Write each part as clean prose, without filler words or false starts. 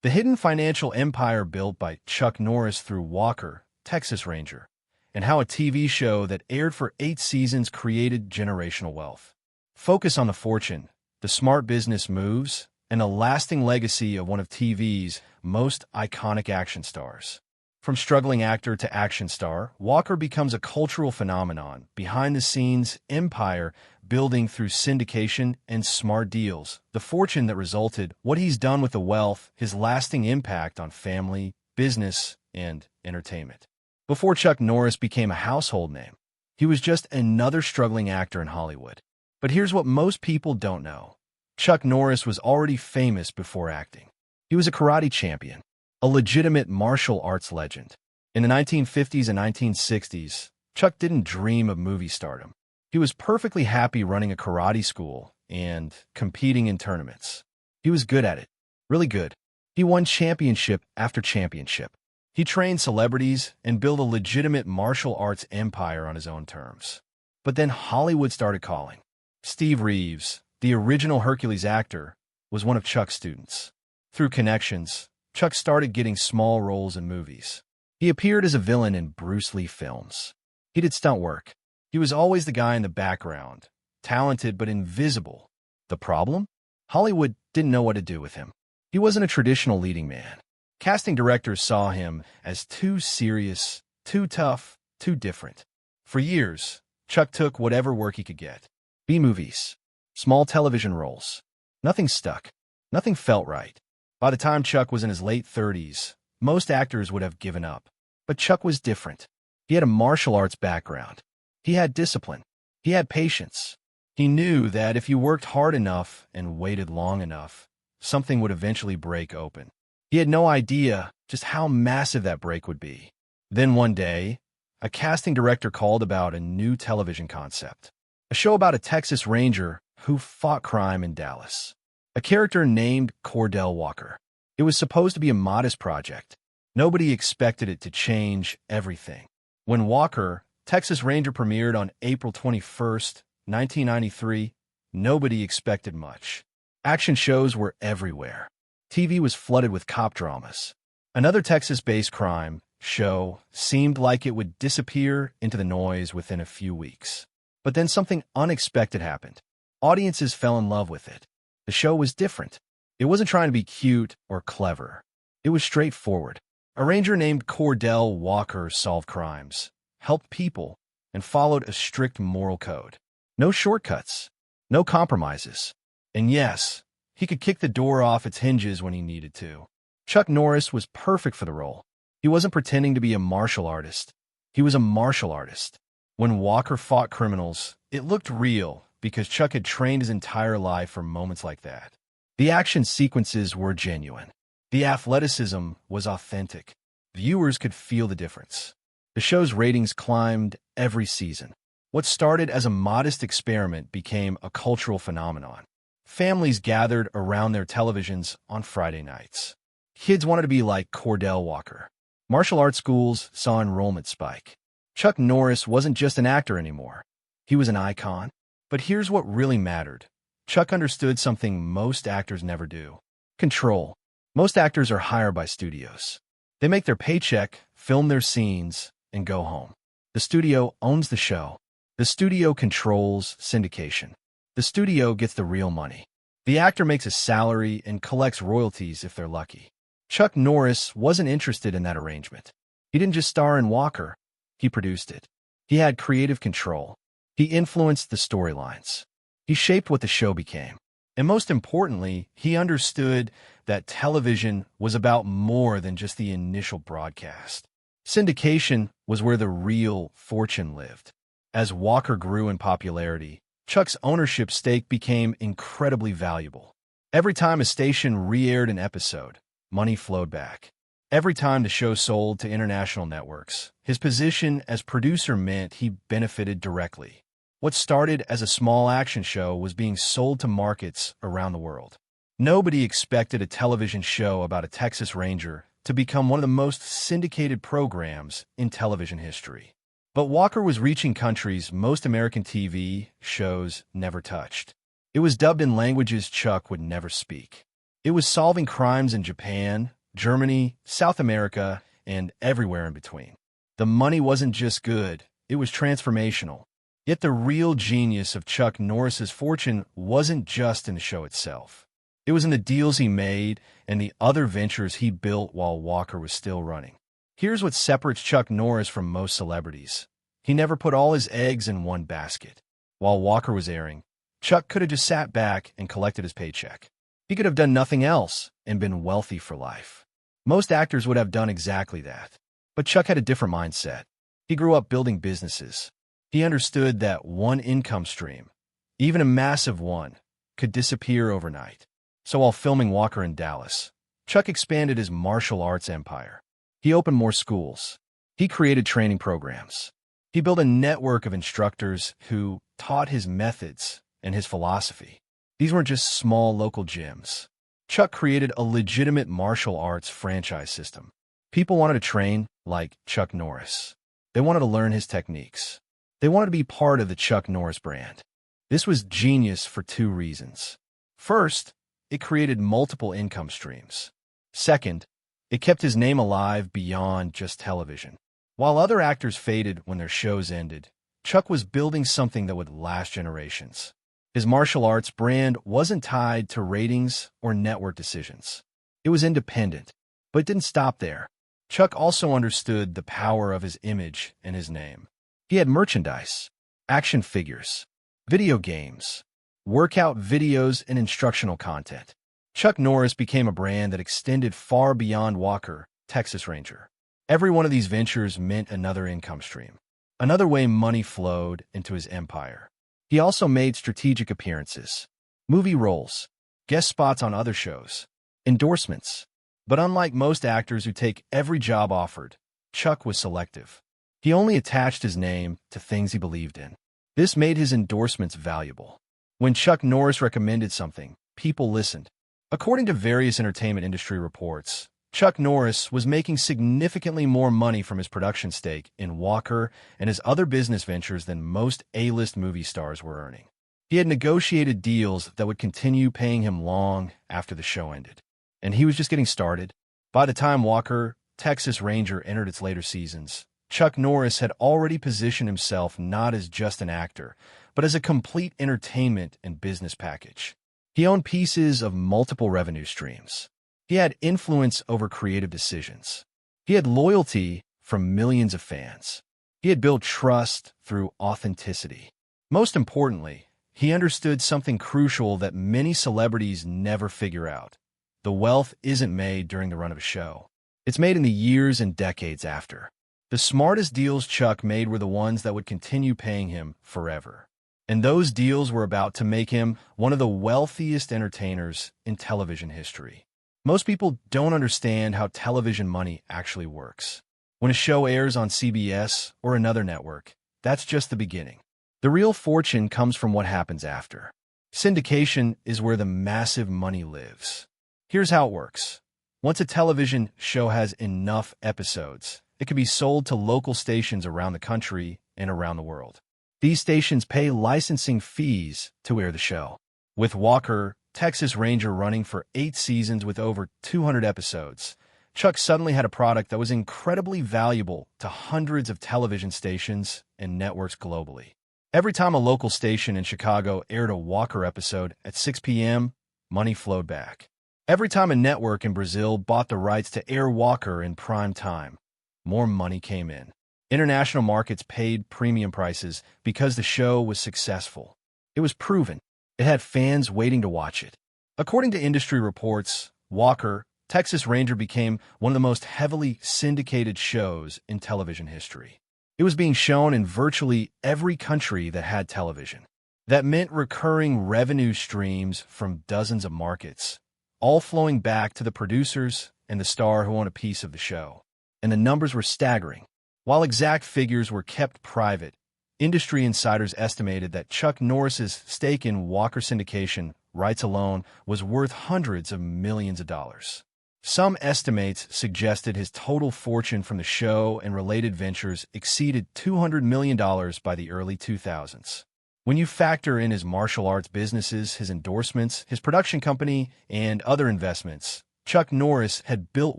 The hidden financial empire built by Chuck Norris through Walker, Texas Ranger, and how a TV show that aired for 8 seasons created generational wealth. Focus on the fortune, the smart business moves, and a lasting legacy of one of TV's most iconic action stars. From struggling actor to action star, Walker becomes a cultural phenomenon, behind-the-scenes empire building through syndication and smart deals. The fortune that resulted, what he's done with the wealth, his lasting impact on family, business, and entertainment. Before Chuck Norris became a household name, he was just another struggling actor in Hollywood. But here's what most people don't know. Chuck Norris was already famous before acting. He was a karate champion, a legitimate martial arts legend. In the 1950s and 1960s, Chuck didn't dream of movie stardom. He was perfectly happy running a karate school and competing in tournaments. He was good at it, really good. He won championship after championship. He trained celebrities and built a legitimate martial arts empire on his own terms. But then Hollywood started calling. Steve Reeves, the original Hercules actor, was one of Chuck's students. Through connections, Chuck started getting small roles in movies. He appeared as a villain in Bruce Lee films. He did stunt work. He was always the guy in the background, talented but invisible. The problem? Hollywood didn't know what to do with him. He wasn't a traditional leading man. Casting directors saw him as too serious, too tough, too different. For years, Chuck took whatever work he could get. B-movies, small television roles. Nothing stuck. Nothing felt right. By the time Chuck was in his late 30s, most actors would have given up. But Chuck was different. He had a martial arts background. He had discipline. He had patience. He knew that if you worked hard enough and waited long enough, something would eventually break open. He had no idea just how massive that break would be. Then one day, a casting director called about a new television concept. A show about a Texas Ranger who fought crime in Dallas. A character named Cordell Walker. It was supposed to be a modest project. Nobody expected it to change everything. When Walker, Texas Ranger premiered on April 21st, 1993, nobody expected much. Action shows were everywhere. TV was flooded with cop dramas. Another Texas-based crime show seemed like it would disappear into the noise within a few weeks. But then something unexpected happened. Audiences fell in love with it. The show was different. It wasn't trying to be cute or clever. It was straightforward. A ranger named Cordell Walker solved crimes, helped people, and followed a strict moral code. No shortcuts, no compromises. And yes, he could kick the door off its hinges when he needed to. Chuck Norris was perfect for the role. He wasn't pretending to be a martial artist. He was a martial artist. When Walker fought criminals, it looked real because Chuck had trained his entire life for moments like that. The action sequences were genuine. The athleticism was authentic. Viewers could feel the difference. The show's ratings climbed every season. What started as a modest experiment became a cultural phenomenon. Families gathered around their televisions on Friday nights. Kids wanted to be like Cordell Walker. Martial arts schools saw enrollment spike. Chuck Norris wasn't just an actor anymore. He was an icon. But here's what really mattered. Chuck understood something most actors never do. Control. Most actors are hired by studios. They make their paycheck, film their scenes, and go home. The studio owns the show. The studio controls syndication. The studio gets the real money. The actor makes a salary and collects royalties if they're lucky. Chuck Norris wasn't interested in that arrangement. He didn't just star in Walker. He produced it. He had creative control. He influenced the storylines. He shaped what the show became. And most importantly, he understood that television was about more than just the initial broadcast. Syndication was where the real fortune lived. As Walker grew in popularity, Chuck's ownership stake became incredibly valuable. Every time a station re-aired an episode, money flowed back. Every time the show sold to international networks, his position as producer meant he benefited directly. What started as a small action show was being sold to markets around the world. Nobody expected a television show about a Texas Ranger to become one of the most syndicated programs in television history. But Walker was reaching countries most American TV shows never touched. It was dubbed in languages Chuck would never speak. It was solving crimes in Japan, Germany, South America, and everywhere in between. The money wasn't just good, it was transformational. Yet the real genius of Chuck Norris's fortune wasn't just in the show itself. It was in the deals he made and the other ventures he built while Walker was still running. Here's what separates Chuck Norris from most celebrities. He never put all his eggs in one basket. While Walker was airing, Chuck could have just sat back and collected his paycheck. He could have done nothing else and been wealthy for life. Most actors would have done exactly that. But Chuck had a different mindset. He grew up building businesses. He understood that one income stream, even a massive one, could disappear overnight. So while filming Walker in Dallas, Chuck expanded his martial arts empire. He opened more schools. He created training programs. He built a network of instructors who taught his methods and his philosophy. These weren't just small local gyms. Chuck created a legitimate martial arts franchise system. People wanted to train like Chuck Norris. They wanted to learn his techniques. They wanted to be part of the Chuck Norris brand. This was genius for two reasons. First, it created multiple income streams. Second, it kept his name alive beyond just television. While other actors faded when their shows ended, Chuck was building something that would last generations. His martial arts brand wasn't tied to ratings or network decisions. It was independent, but it didn't stop there. Chuck also understood the power of his image and his name. He had merchandise, action figures, video games, workout videos, and instructional content. Chuck Norris became a brand that extended far beyond Walker, Texas Ranger. Every one of these ventures meant another income stream, another way money flowed into his empire. He also made strategic appearances, movie roles, guest spots on other shows, endorsements. But unlike most actors who take every job offered, Chuck was selective. He only attached his name to things he believed in. This made his endorsements valuable. When Chuck Norris recommended something, people listened. According to various entertainment industry reports, Chuck Norris was making significantly more money from his production stake in Walker and his other business ventures than most A-list movie stars were earning. He had negotiated deals that would continue paying him long after the show ended. And he was just getting started. By the time Walker, Texas Ranger entered its later seasons, Chuck Norris had already positioned himself not as just an actor, but as a complete entertainment and business package. He owned pieces of multiple revenue streams. He had influence over creative decisions. He had loyalty from millions of fans. He had built trust through authenticity. Most importantly, he understood something crucial that many celebrities never figure out. The wealth isn't made during the run of a show. It's made in the years and decades after. The smartest deals Chuck made were the ones that would continue paying him forever. And those deals were about to make him one of the wealthiest entertainers in television history. Most people don't understand how television money actually works. When a show airs on CBS or another network, that's just the beginning. The real fortune comes from what happens after. Syndication is where the massive money lives. Here's how it works. Once a television show has enough episodes, it can be sold to local stations around the country and around the world. These stations pay licensing fees to air the show. With Walker, Texas Ranger running for 8 seasons with over 200 episodes, Chuck suddenly had a product that was incredibly valuable to hundreds of television stations and networks globally. Every time a local station in Chicago aired a Walker episode at 6 p.m., money flowed back. Every time a network in Brazil bought the rights to air Walker in prime time, more money came in. International markets paid premium prices because the show was successful. It was proven. It had fans waiting to watch it. According to industry reports, Walker, Texas Ranger became one of the most heavily syndicated shows in television history. It was being shown in virtually every country that had television. That meant recurring revenue streams from dozens of markets, all flowing back to the producers and the star who owned a piece of the show. And the numbers were staggering. While exact figures were kept private, industry insiders estimated that Chuck Norris's stake in Walker syndication rights alone was worth hundreds of millions of dollars. Some estimates suggested his total fortune from the show and related ventures exceeded $200 million by the early 2000s. When you factor in his martial arts businesses, his endorsements, his production company, and other investments, Chuck Norris had built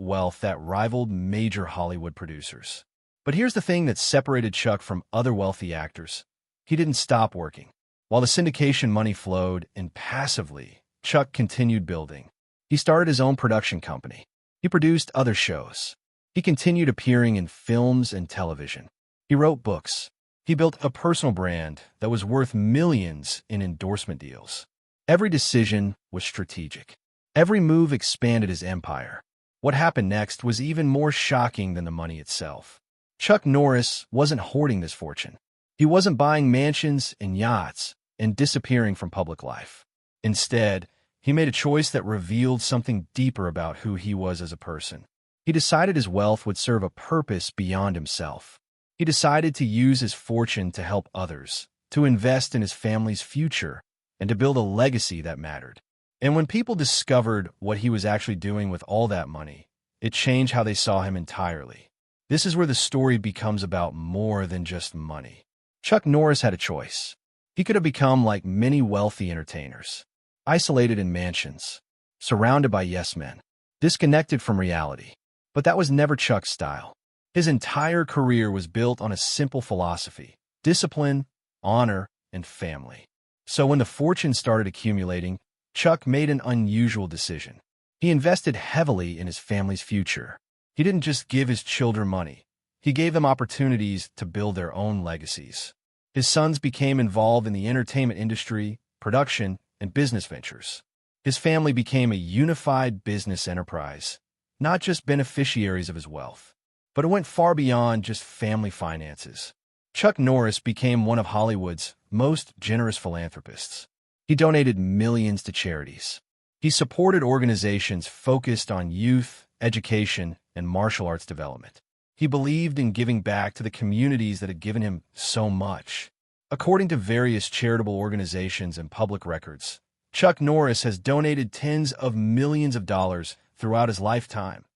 wealth that rivaled major Hollywood producers. But here's the thing that separated Chuck from other wealthy actors. He didn't stop working. While the syndication money flowed and passively, Chuck continued building. He started his own production company. He produced other shows. He continued appearing in films and television. He wrote books. He built a personal brand that was worth millions in endorsement deals. Every decision was strategic. Every move expanded his empire. What happened next was even more shocking than the money itself. Chuck Norris wasn't hoarding this fortune. He wasn't buying mansions and yachts and disappearing from public life. Instead, he made a choice that revealed something deeper about who he was as a person. He decided his wealth would serve a purpose beyond himself. He decided to use his fortune to help others, to invest in his family's future, and to build a legacy that mattered. And when people discovered what he was actually doing with all that money, it changed how they saw him entirely. This is where the story becomes about more than just money. Chuck Norris had a choice. He could have become like many wealthy entertainers, isolated in mansions, surrounded by yes-men, disconnected from reality. But that was never Chuck's style. His entire career was built on a simple philosophy: discipline, honor, and family. So when the fortune started accumulating, Chuck made an unusual decision. He invested heavily in his family's future. He didn't just give his children money. He gave them opportunities to build their own legacies. His sons became involved in the entertainment industry, production, and business ventures. His family became a unified business enterprise, not just beneficiaries of his wealth. But it went far beyond just family finances. Chuck Norris became one of Hollywood's most generous philanthropists. He donated millions to charities. He supported organizations focused on youth, education, and martial arts development. He believed in giving back to the communities that had given him so much. According to various charitable organizations and public records, Chuck Norris has donated tens of millions of dollars throughout his lifetime,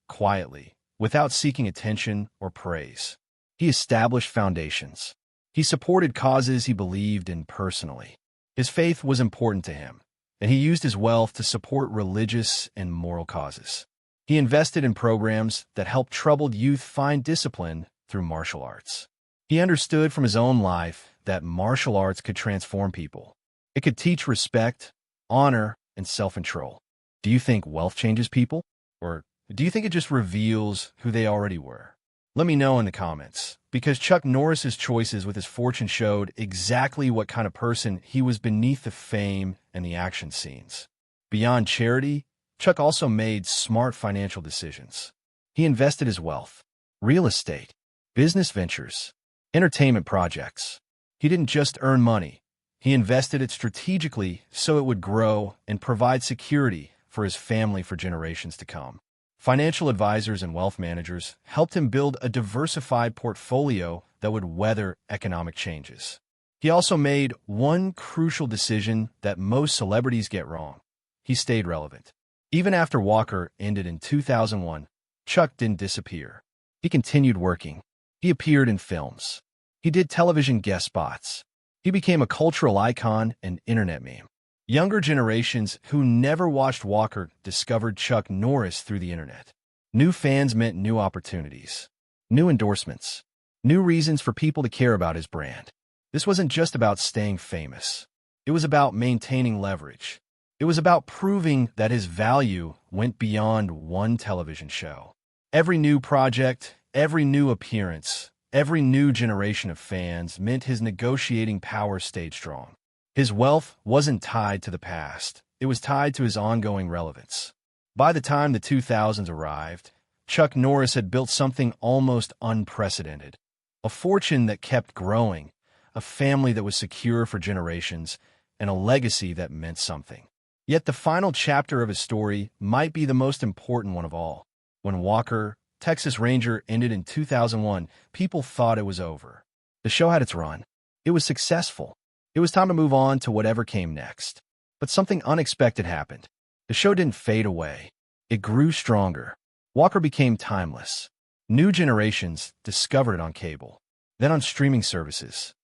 quietly, without seeking attention or praise. He established foundations. He supported causes he believed in personally. His faith was important to him, and he used his wealth to support religious and moral causes. He invested in programs that helped troubled youth find discipline through martial arts. He understood from his own life that martial arts could transform people. It could teach respect, honor, and self-control. Do you think wealth changes people? Or do you think it just reveals who they already were? Let me know in the comments, because Chuck Norris's choices with his fortune showed exactly what kind of person he was beneath the fame and the action scenes. Beyond charity, Chuck also made smart financial decisions. He invested his wealth, real estate, business ventures, entertainment projects. He didn't just earn money. He invested it strategically so it would grow and provide security for his family for generations to come. Financial advisors and wealth managers helped him build a diversified portfolio that would weather economic changes. He also made one crucial decision that most celebrities get wrong. He stayed relevant. Even after Walker ended in 2001, Chuck didn't disappear. He continued working. He appeared in films. He did television guest spots. He became a cultural icon and internet meme. Younger generations who never watched Walker discovered Chuck Norris through the internet. New fans meant new opportunities, new endorsements, new reasons for people to care about his brand. This wasn't just about staying famous. It was about maintaining leverage. It was about proving that his value went beyond one television show. Every new project, every new appearance, every new generation of fans meant his negotiating power stayed strong. His wealth wasn't tied to the past. It was tied to his ongoing relevance. By the time the 2000s arrived, Chuck Norris had built something almost unprecedented. A fortune that kept growing, a family that was secure for generations, and a legacy that meant something. Yet the final chapter of his story might be the most important one of all. When Walker, Texas Ranger ended in 2001, people thought it was over. The show had its run. It was successful. It was time to move on to whatever came next. But something unexpected happened. The show didn't fade away. It grew stronger. Walker became timeless. New generations discovered it on cable, then on streaming services.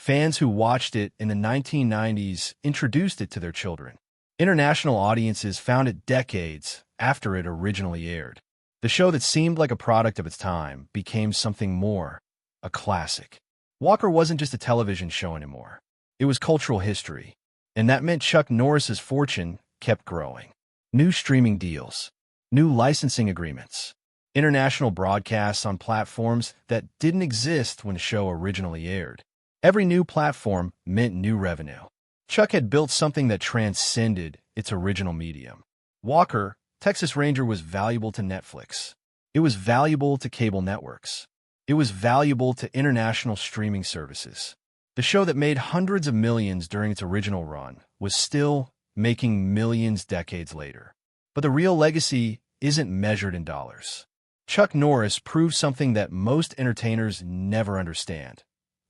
Fans who watched it in the 1990s introduced it to their children. International audiences found it decades after it originally aired. The show that seemed like a product of its time became something more, a classic. Walker wasn't just a television show anymore. It was cultural history, and that meant Chuck Norris's fortune kept growing. New streaming deals, new licensing agreements, international broadcasts on platforms that didn't exist when the show originally aired. Every new platform meant new revenue. Chuck had built something that transcended its original medium. Walker, Texas Ranger, was valuable to Netflix. It was valuable to cable networks. It was valuable to international streaming services. The show that made hundreds of millions during its original run was still making millions decades later. But the real legacy isn't measured in dollars. Chuck Norris proved something that most entertainers never understand.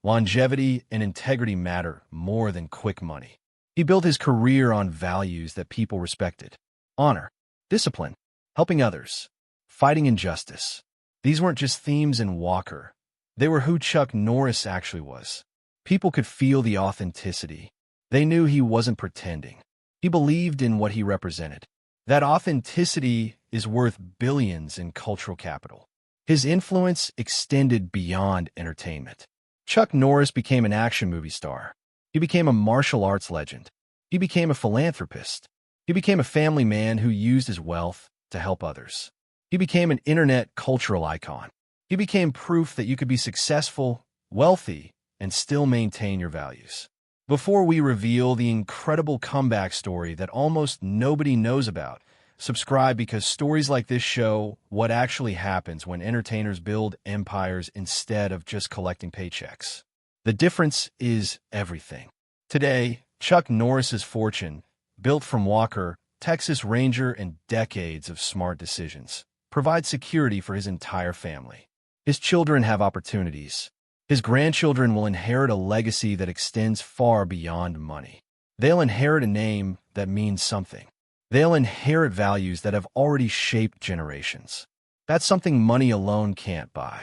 Longevity and integrity matter more than quick money. He built his career on values that people respected: honor, discipline, helping others, fighting injustice. These weren't just themes in Walker. They were who Chuck Norris actually was. People could feel the authenticity. They knew he wasn't pretending. He believed in what he represented. That authenticity is worth billions in cultural capital. His influence extended beyond entertainment. Chuck Norris became an action movie star. He became a martial arts legend. He became a philanthropist. He became a family man who used his wealth to help others. He became an internet cultural icon. He became proof that you could be successful, wealthy, and still maintain your values. Before we reveal the incredible comeback story that almost nobody knows about, subscribe, because stories like this show what actually happens when entertainers build empires instead of just collecting paychecks. The difference is everything. Today, Chuck Norris's fortune, built from Walker, Texas Ranger, and decades of smart decisions, provides security for his entire family. His children have opportunities. His grandchildren will inherit a legacy that extends far beyond money. They'll inherit a name that means something. They'll inherit values that have already shaped generations. That's something money alone can't buy.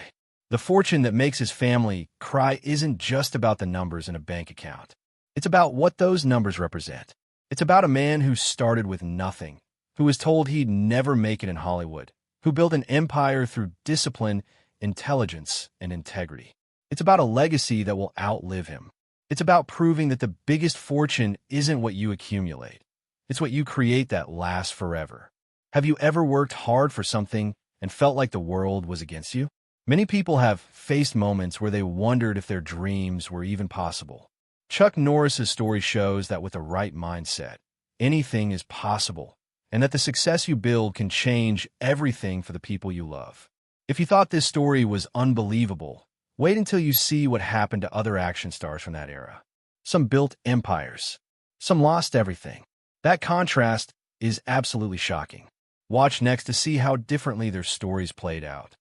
The fortune that makes his family cry isn't just about the numbers in a bank account. It's about what those numbers represent. It's about a man who started with nothing, who was told he'd never make it in Hollywood, who built an empire through discipline, intelligence, and integrity. It's about a legacy that will outlive him. It's about proving that the biggest fortune isn't what you accumulate. It's what you create that lasts forever. Have you ever worked hard for something and felt like the world was against you? Many people have faced moments where they wondered if their dreams were even possible. Chuck Norris's story shows that with the right mindset, anything is possible, and that the success you build can change everything for the people you love. If you thought this story was unbelievable, wait until you see what happened to other action stars from that era. Some built empires. Some lost everything. That contrast is absolutely shocking. Watch next to see how differently their stories played out.